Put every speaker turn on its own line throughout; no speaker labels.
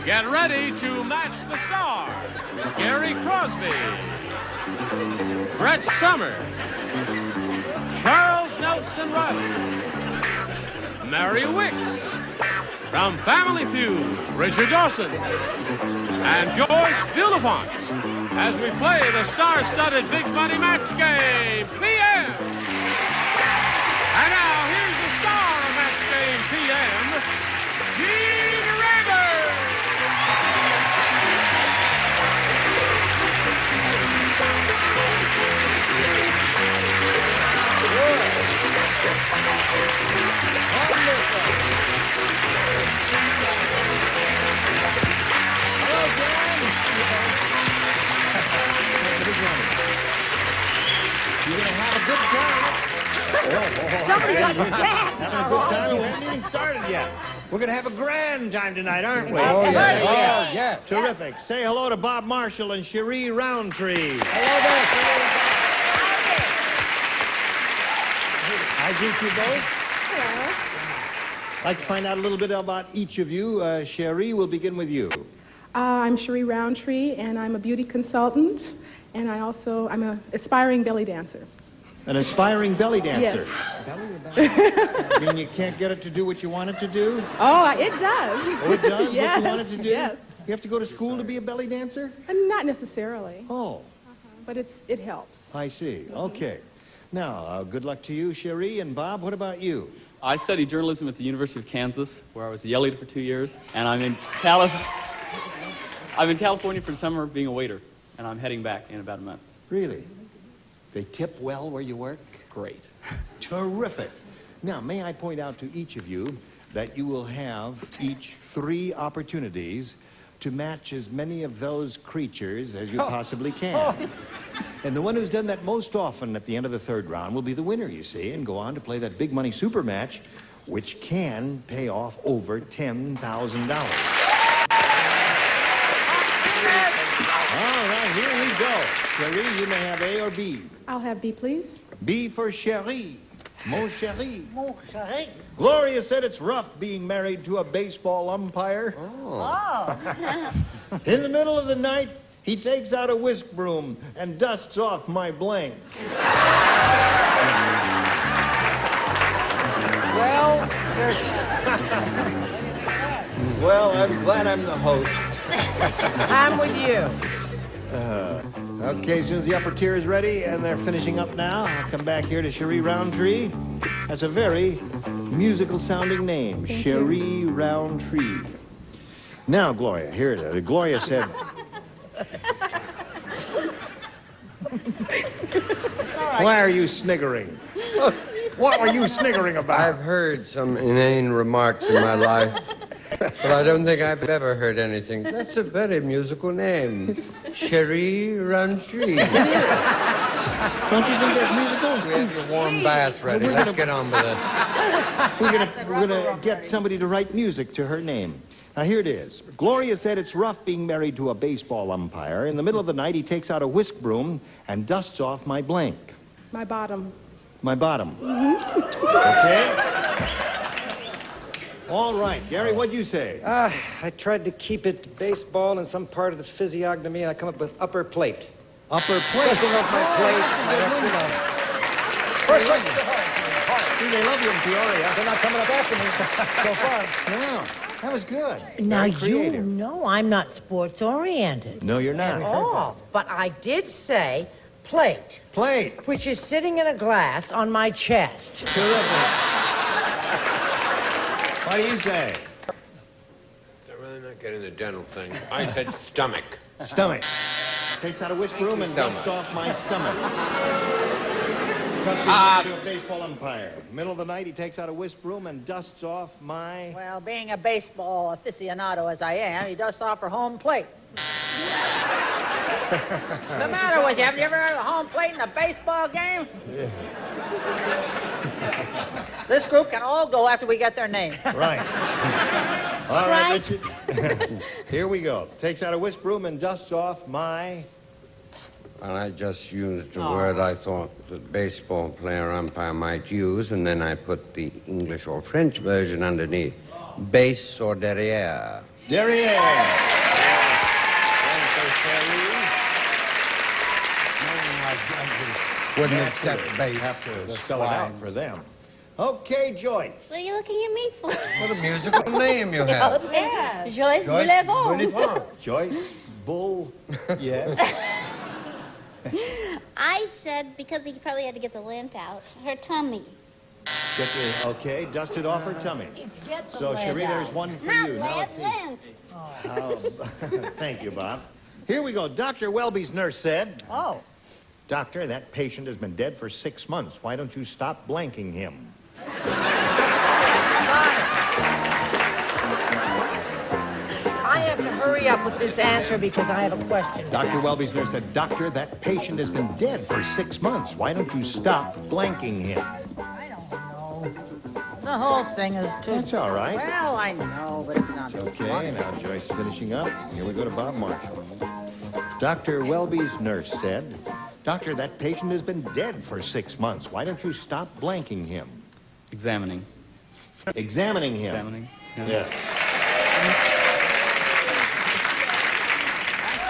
Get ready to match the stars. Gary Crosby, Brett Summer, Charles Nelson Reilly, Mary Wickes, from Family Feud, Richard Dawson, and Joyce Bulifant, as we play the star-studded Big Money Match Game PM. And now, here's the star of Match Game PM, Gene Rayburn.
Hello, John. You're going to have a good time.
Somebody got stabbed.
Having a good time? We haven't even started yet. We're going to have a grand time tonight, aren't we?
Oh, yes.
Oh,
yeah.
Terrific. Say hello to Bob Marshall and Cherie Roundtree.
Hello there.
I greet you both.
Hello.
I'd like to find out a little bit about each of you. Cherie, we'll begin with you.
I'm Cherie Roundtree, and I'm a beauty consultant, and I'm an aspiring belly dancer.
An aspiring belly dancer.
Yes.
You mean you can't get it to do what you want it to do?
Oh, it does.
Oh, it does?
Yes,
what you want it to do?
yes.
You have to go to school to be a belly dancer?
Not necessarily,
Oh,
but it helps.
I see. Okay. Now, good luck to you, Cherie. And Bob, what about you?
I studied journalism at the University of Kansas, where I was a yell-eater for 2 years, and I'm in California for the summer being a waiter, and I'm heading back in about a month.
Really? They tip well where you work?
Great.
Terrific. Now, may I point out to each of you that you will have each 3 opportunities to match as many of those creatures as you possibly can. And the one who's done that most often at the end of the 3rd round will be the winner, you see, and go on to play that big money super match, which can pay off over $10,000. All right, here we go. Cherie, you may have A or B.
I'll have B, please.
B for Cherie. Mon chéri.
Mon chéri.
Gloria said it's rough being married to a baseball umpire.
Oh.
In the middle of the night, he takes out a whisk broom and dusts off my blank.
Well, there's...
Well, I'm glad I'm the host.
I'm with you.
Okay, as soon as the upper tier is ready, and they're finishing up now, I'll come back here to Cherie Roundtree. That's a very musical-sounding name, Cherie Roundtree. Now, Gloria, here it is. Gloria said... Why are you sniggering? What were you sniggering about?
I've heard some inane remarks in my life, but I don't think I've ever heard anything. That's a very musical name. Cherie Roundtree.
Don't you think that's musical?
We have your warm bath ready. Let's get on with it.
We're gonna get somebody to write music to her name. Now, here it is. Gloria said it's rough being married to a baseball umpire. In the middle of the night, he takes out a whisk broom and dusts off my blank.
My bottom.
My bottom. Okay? All right. Gary, what'd you say?
I tried to keep it baseball in some part of the physiognomy, and I come up with upper plate.
Upper plate?
Twisting up my plate. First question.
See, they love you in Peoria.
They're not coming up after me so far.
No, that was good.
Now,
Very creative.
you know I'm not sports-oriented.
No, you're not.
Oh, but I did say plate,
Plate.
which is sitting in a glass on my chest.
Terrific. What do you say?
So really not getting the dental thing. I said stomach.
Stomach. Takes out a whisk broom and
so
dusts
much.
off my stomach. Tough to a baseball umpire. Middle of the night, he takes out a whisk broom and dusts off my...
Well, being a baseball aficionado as I am, he dusts off for home plate. What's the matter with you? Have you ever heard of home plate in a baseball game?
Yeah.
This group can all go after we get their name.
Right. All right, Richard. Here we go. Takes out a whisk broom and dusts off my...
Well, I just used a word I thought the baseball player umpire might use, and then I put the English or French version underneath. Base or derrière.
There he is.
Wouldn't accept bass.
Have to
the
spell it out
swine.
for them. Okay, Joyce.
What are you looking at me for?
What a musical name you have.
Yeah. Joyce
Joyce
Bulifant.
Bulifant.
Joyce, Bull, yes.
I said, because he probably had to get the lint out, her tummy.
Okay, dust it off her tummy.
Get the
So,
lid
Cherie,
out.
there's one for
Not
you. Now, let's
lint,
see.
lint.
Thank you, Bob. Here we go. Dr. Welby's nurse said,
Oh.
Doctor, that patient has been dead for 6 months. Why don't you stop blanking him?
I have to hurry up with this answer because I have a question.
Dr. Welby's nurse said, Doctor, that patient has been dead for 6 months. Why don't you stop blanking him?
I don't know. The whole thing is too...
That's all right.
Well, I know, but it's not
Okay, now Joyce finishing up. Here we go to Bob Marshall. Dr. Welby's nurse said, Doctor, that patient has been dead for 6 months. Why don't you stop blanking him?
Examining.
Examining him.
Examining.
Yes.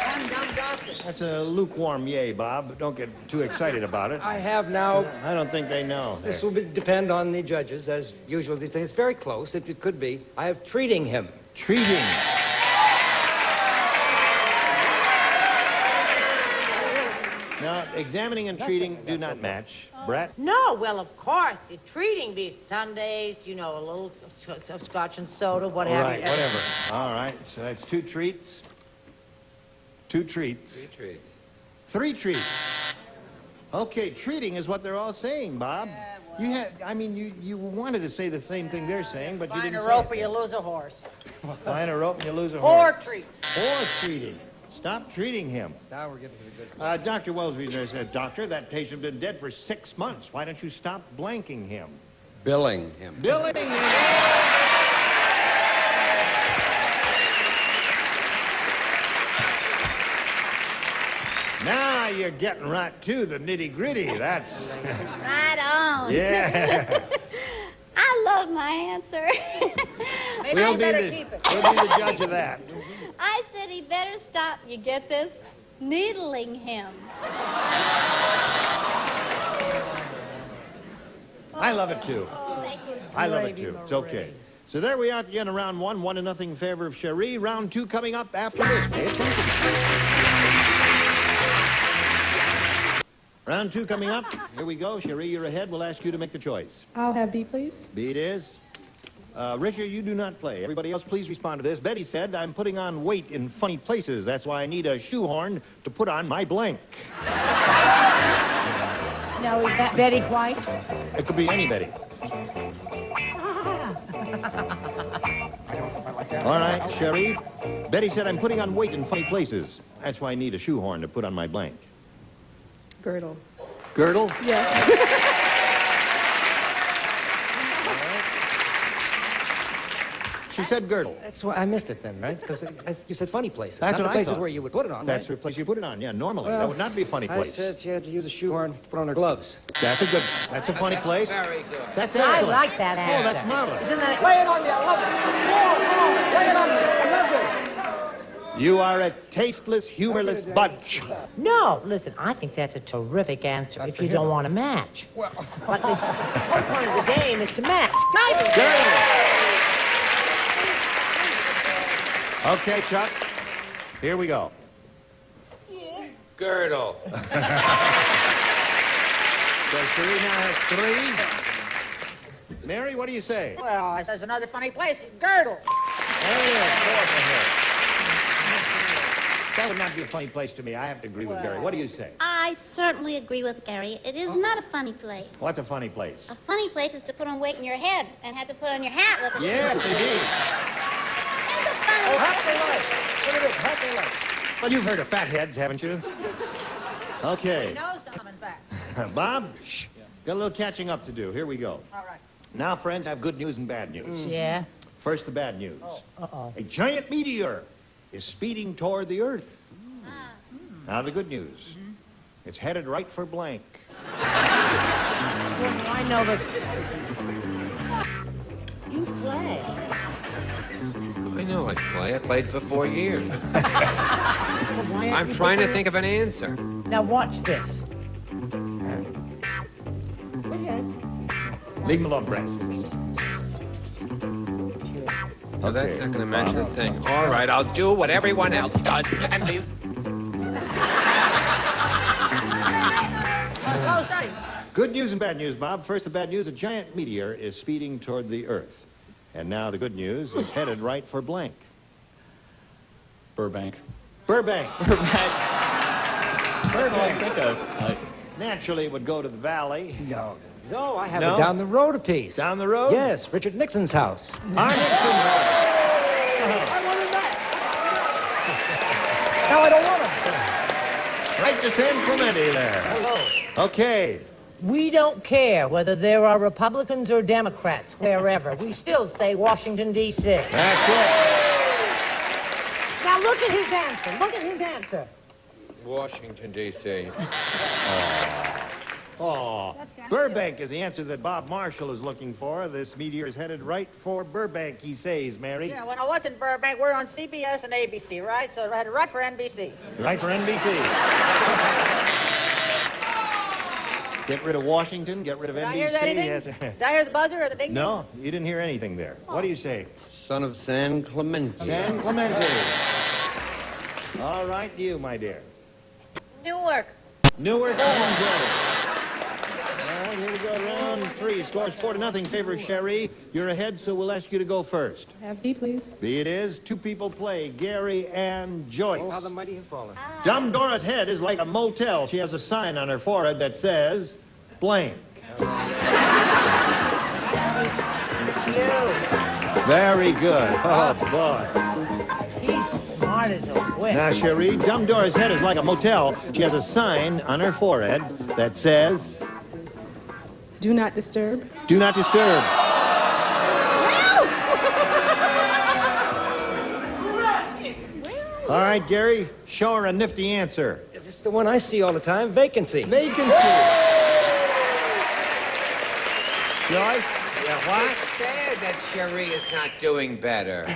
I'm dumb doctor.
That's a lukewarm yay, Bob. Don't get too excited about it.
I have now.
I don't think they know.
This will depend on the judges, as usual. These things. It's very close. It could be. I have treating him.
Treating. Now, examining and treating do not match. Brett?
No, well, of course. The treating be Sundays, you know, a little scotch and soda, what
All
have
right,
you.
whatever. All right, so that's 2 treats. 2 treats.
3 treats.
3 treats. Okay, treating is what they're all saying, Bob. You had, I mean, you wanted to say the same thing they're saying, but you
Find
didn't
a
say
rope or
it.
you lose a horse.
Find a rope and you lose a
4
horse.
treats.
4 treating. Stop treating him.
Now we're getting to the good stuff.
Dr. Welby said, Doctor, that patient has been dead for 6 months. Why don't you stop blanking him?
Billing him.
Billing him. Now you're getting right to the nitty-gritty. That's...
Right on.
Yeah.
I love my answer.
Maybe
We'll
I
be
better
the,
keep it.
we'll be the judge of that.
I said he better stop, you get this, needling him.
I love it, too.
Thank you.
I love it, too. It's okay. So there we are at the end of round 1, 1-0 in favor of Cherie. Round 2 coming up after this. Pay attention. Round 2 coming up. Here we go. Cherie, you're ahead. We'll ask you to make the choice.
I'll have B, please.
B it is. Richard, you do not play. Everybody else, please respond to this. Betty said, I'm putting on weight in funny places. That's why I need a shoehorn to put on my blank.
Now, is that Betty White?
It could be any Betty. All right, Cherie. Betty said, I'm putting on weight in funny places. That's why I need a shoehorn to put on my blank.
Girdle.
Girdle?
Yes.
She said girdle.
That's why I missed it then, right? Because you said funny places.
That's
not
what
the
I
places
thought.
where you would put it on.
That's
right?
the place you put it on. Yeah, normally.
Well,
that would not be a funny
I
place.
said she had to use a shoehorn to put on her gloves.
That's a funny place.
Very good.
That's
I
excellent.
like that answer.
Oh, that's marvelous.
Isn't that...
Lay it on me, I love it. More, lay it on me. I love this.
You are a tasteless, humorless bunch.
No, listen, I think that's a terrific answer if you don't want to match. But the whole point of the game is to match.
Okay, Chuck. Here we go.
Girdle.
So Cherie now has 3. Mary, what do you say?
Well, there's another funny place. Girdle.
That would not be a funny place to me. I have to agree with Gary. What do you say?
I certainly agree with Gary. It is not a funny place.
What's a funny place?
A funny place is to put on weight in your head and have to put on your hat with a
Yes,
shoe.
indeed.
It's a funny
Half the life. Look at this, half the life. Well, you've heard of fatheads, haven't you? Okay.
Know some, in fact.
Bob, got a little catching up to do. Here we go.
All right.
Now, friends, I have good news and bad news.
Yeah?
First, the bad news.
Uh-oh.
A giant meteor is speeding toward the Earth. Now, the good news. It's headed right for blank.
Well, I know that... You play.
I know I play. I played for 4 years. I'm trying to think of an answer.
Now watch this.
Leave him alone, Brett.
Oh, that's not going to match the thing. All right, I'll do what everyone else does. And you...
Good news and bad news, Bob. First, the bad news, a giant meteor is speeding toward the Earth. And now the good news, it's headed right for blank.
Burbank.
Burbank.
Burbank. That's all I think of.
Naturally, it would go to the valley.
No, I have it down the road a piece.
Down the road?
Yes, Richard Nixon's house.
Our Nixon's house.
I want him back. No, I don't want him.
Right to San Clemente there.
Hello.
Okay.
We don't care whether there are Republicans or Democrats, wherever. We still stay Washington, D.C.
That's it.
Now look at his answer. Look at his answer.
Washington, D.C.
Oh, Burbank is the answer that Bob Marshall is looking for. This meteor is headed right for Burbank, he says, Mary.
Yeah, when I was in Burbank, we're on CBS and ABC, right? So I had to write for NBC.
Right for NBC. Get rid of Washington, get rid of
Did
NBC.
I hear anything?
Yes.
Did I hear the buzzer or the ding?
No, you didn't hear anything there. What do you say?
Son of San Clemente.
San Clemente. All right, you, my dear.
Newark.
Newark, New Jersey. All right, here we go. Round 3. Scores 4-0. Favor Sherry. You're ahead, so we'll ask you to go first.
Have B, please.
B it is. 2 people play, Gary and Joyce.
Oh, how the mighty have fallen.
Dumb Dora's head is like a motel. She has a sign on her forehead that says, blank. Very good. Oh, boy.
He's smart as a whip.
Now, Cherie, Dumb Dora's head is like a motel. She has a sign on her forehead that says,
Do not disturb.
do not disturb. All right, Gary, show her a nifty answer.
This is the one I see all the time, vacancy.
Vacancy. Joyce? Yeah,
It's sad that Cherie is not doing better.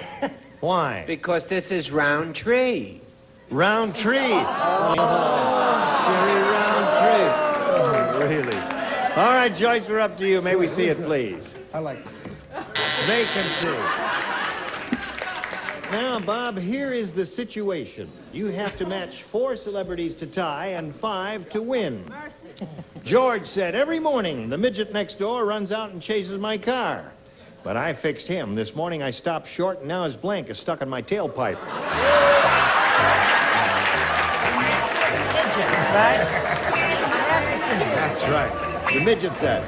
Why?
Because this is Roundtree.
Roundtree. Oh, Cherie Roundtree. Oh, really? All right, Joyce, we're up to you. May we see it, please?
I like it.
Vacancy. Now, Bob, here is the situation. You have to match 4 celebrities to tie and 5 to win. George said, every morning the midget next door runs out and chases my car. But I fixed him. This morning I stopped short and now his blank is stuck in my tailpipe.
Right?
That's right. The midget said.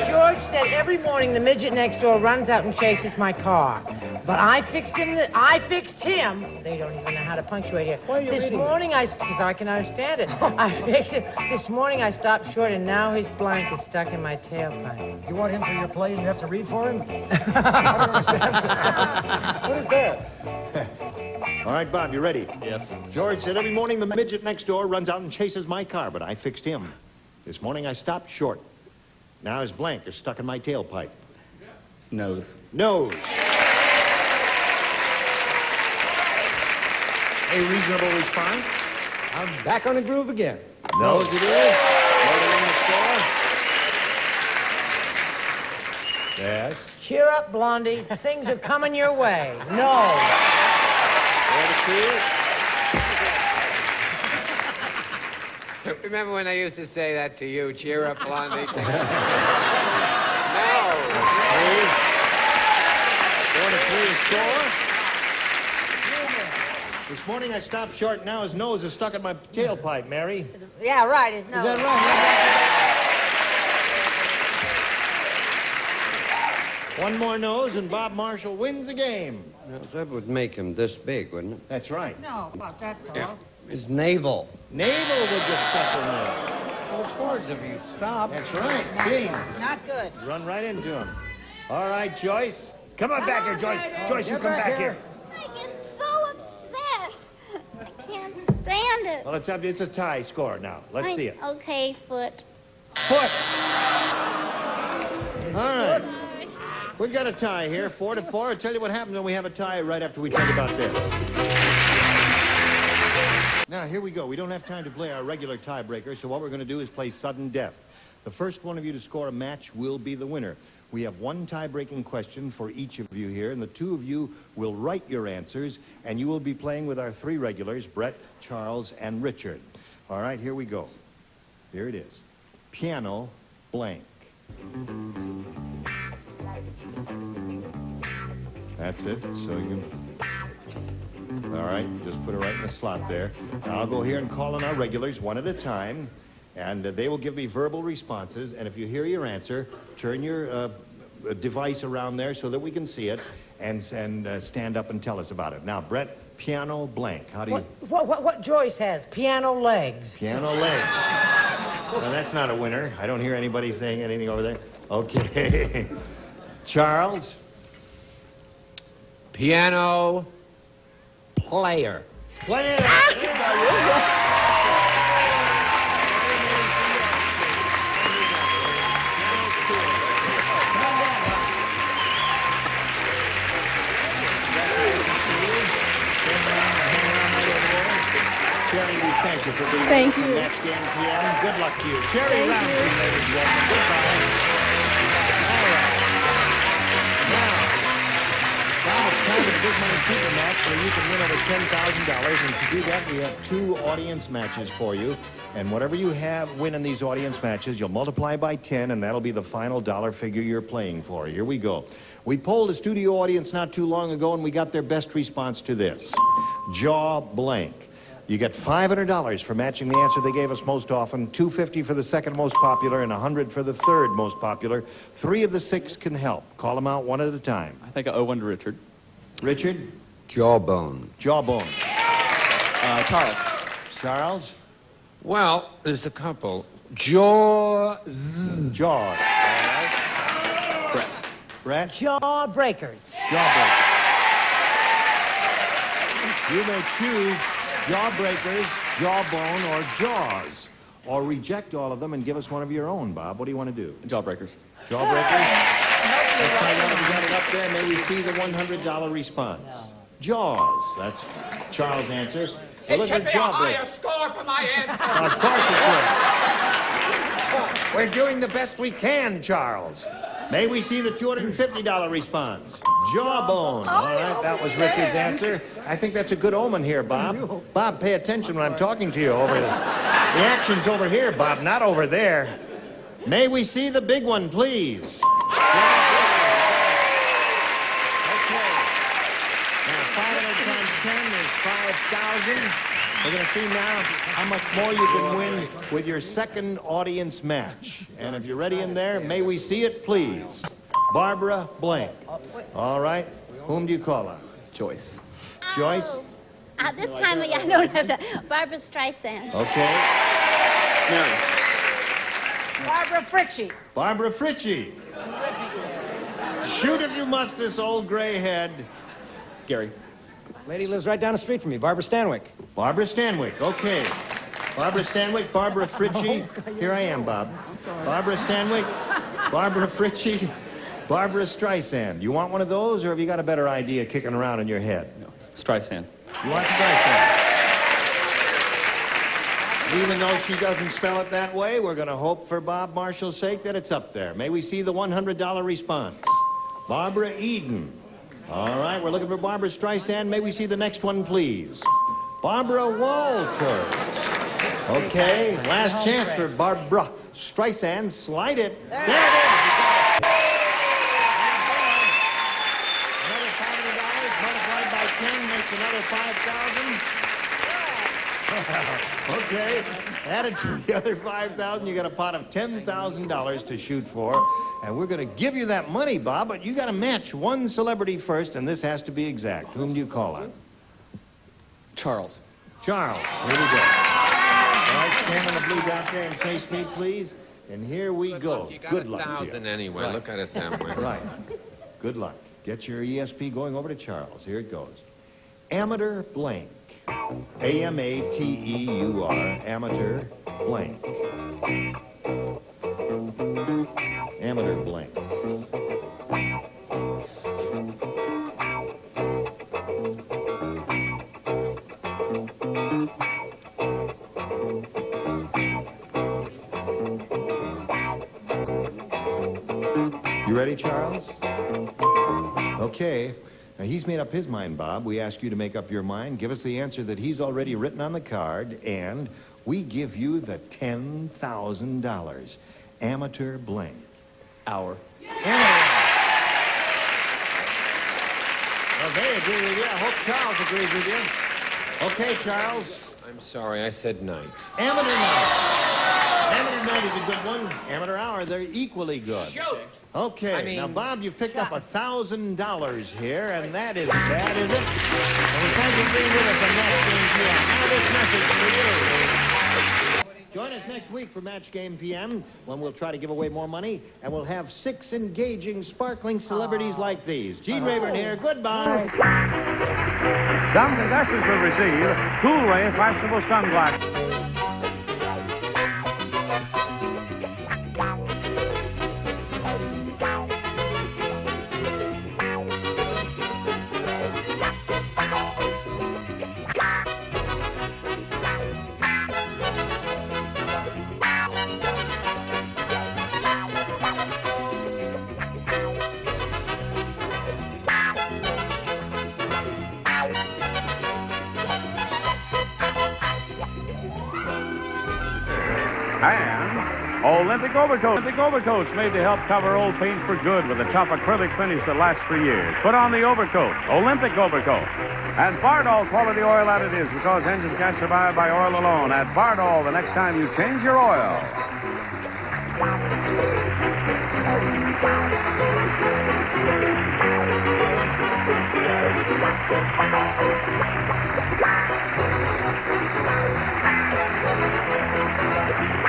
George said every morning the midget next door runs out and chases my car. But I fixed him. They don't even know how to punctuate here. This morning because I can understand it. I fixed him. This morning I stopped short and now his blank is stuck in my tailpipe.
You want him for your play and you have to read for him? I don't understand this. What is that?
All right, Bob, you ready?
Yes.
George said every morning the midget next door runs out and chases my car, but I fixed him. This morning I stopped short. Now his blank is stuck in my tailpipe.
It's nose.
Nose. A reasonable response?
I'm back on the groove again.
Nose it is. Loaded in the score. Yes.
Cheer up, Blondie. Things are coming your way. No.
4-2.
Remember when I used to say that to you? Cheer up, Blondie. No.
4-3 score. This morning I stopped short, now his nose is stuck in my tailpipe, Mary.
Yeah, right. Is
that right? One more nose and Bob Marshall wins the game.
Now, that would make him this big, wouldn't it?
That's right.
No, about that tall.
Yeah. His navel.
Navel would get stuck in there.
Well, of course, if you stop.
That's right. Bing.
Not good.
Run right into him. All right, Joyce. Come on back here, Joyce. Joyce, you come back here.
I get so upset. I can't stand it.
Well, it's a tie score now. Let's see it.
Okay, foot.
Foot. All right. We've got a tie here, 4-4. I'll tell you what happens when we have a tie right after we tell you about this. Now, here we go. We don't have time to play our regular tiebreaker, so what we're going to do is play sudden death. The first one of you to score a match will be the winner. We have one tie-breaking question for each of you here, and the two of you will write your answers, and you will be playing with our three regulars, Brett, Charles, and Richard. All right, here we go. Here it is. Piano blank. That's it. So you... All right, just put it right in the slot there. Now I'll go here and call on our regulars one at a time, and they will give me verbal responses. And if you hear your answer, turn your device around there so that we can see it, and stand up and tell us about it. Now, Brett, piano blank. How do you...
What Joyce has? Piano legs.
Piano legs. Well, that's not a winner. I don't hear anybody saying anything over there. Okay. Charles?
Piano player.
Player. Sherry, we thank you for being
Thank you.
Match Game PM. Good luck to you. Sherry Roundtree, ladies and gentlemen. Goodbye. All right. Now it's time for the Big Money Super Match where you can win over $10,000. And to do that, we have two audience matches for you. And whatever you win in these audience matches, you'll multiply by 10, and that'll be the final dollar figure you're playing for. Here we go. We polled a studio audience not too long ago, and we got their best response to this. Jaw blank. You get $500 for matching the answer they gave us most often, $250 for the second most popular, and $100 for the third most popular. 3 of the 6 can help. Call them out one at a time.
I think I owe one to Richard.
Richard?
Jawbone.
Jawbone.
Charles.
Charles?
Well, there's a couple. Jaws.
Jaws.
Brett.
Brett?
Jawbreakers.
Jawbreakers. You may choose Jawbreakers, Jawbone, or Jaws. Or reject all of them and give us one of your own, Bob. What do you want to do?
Jawbreakers.
Jawbreakers? Let's find out if we got it up there. May we see the $100 response. Jaws. That's Charles' answer.
It should be a higher score for my answer.
Of course it should. We're doing the best we can, Charles. May we see the $250 response? Jawbone. All right, that was Richard's answer. I think that's a good omen here, Bob. Bob, pay attention when I'm talking to you. The action's over here, Bob, not over there. May we see the big one, please? Okay. Now, 500 times 10 is 5,000. We're going to see now how much more you can win with your second audience match. And if you're ready in there, may we see it, please? Barbara blank. All right. Whom do you call on?
Joyce.
Joyce?
This time I don't have to. Barbara Streisand.
Okay.
Mary.
Barbara Fritchie.
Barbara Fritchie. Shoot if you must, this old gray head.
Gary.
Lady lives right down the street from me, Barbara Stanwyck.
Barbara Stanwyck, okay. Barbara Stanwyck, Barbara Fritchie. Here I am, Bob. Barbara Stanwyck, Barbara Fritchie, Barbara Streisand. You want one of those, or have you got a better idea kicking around in your head?
No. Streisand.
You want Streisand? Even though she doesn't spell it that way, we're going to hope for Bob Marshall's sake that it's up there. May we see the $100 response? Barbara Eden. All right, we're looking for Barbara Streisand. May we see the next one, please? Barbara Walters. Okay, last chance for Barbara Streisand. Slide it. There it is. Another $500 multiplied by 10 makes another 5,000. Okay, added to the other 5,000, you got a pot of $10,000 to shoot for. And we're going to give you that money, Bob, but you got to match one celebrity first, and this has to be exact. Whom do you call on?
Charles.
Charles. Here we go. All right, stand on the blue dot there and face me, please. And here we go. Good luck to you.
1,000 anyway. Right. Look at it that way.
Right. Good luck. Get your ESP going over to Charles. Here it goes. Amateur blank. A-M-A-T-E-U-R. Amateur blank. Amateur blank. ready, Charles? Okay. Now, he's made up his mind, Bob. We ask you to make up your mind. Give us the answer that he's already written on the card, and we give you the $10,000. Amateur blank.
Hour.
Well, they agree with you. I hope Charles agrees with you. Okay, Charles.
I'm sorry, I said night.
Amateur night. Amateur night is a good one. Amateur hour, they're equally good.
Shoot!
Okay, now, Bob, you've picked up $1,000 here, and that isn't bad, is it? And we thank you for being with us on Match Game PM. Now this message for you. Join us next week for Match Game PM, when we'll try to give away more money, and we'll have 6 engaging, sparkling celebrities like these. Gene Rayburn here. Goodbye.
Some contestants will receive Cool Ray fashionable sunglasses. And Olympic overcoats made to help cover old paint for good with a tough acrylic finish that lasts for years. Put on the overcoat, Olympic overcoat. And Bardol quality oil additives, because engines can't survive by oil alone. Add Bardol the next time you change your oil.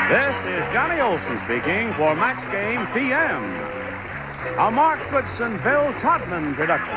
This is Johnny Olson speaking for Match Game PM, a Mark Goodson, Bill Todman production.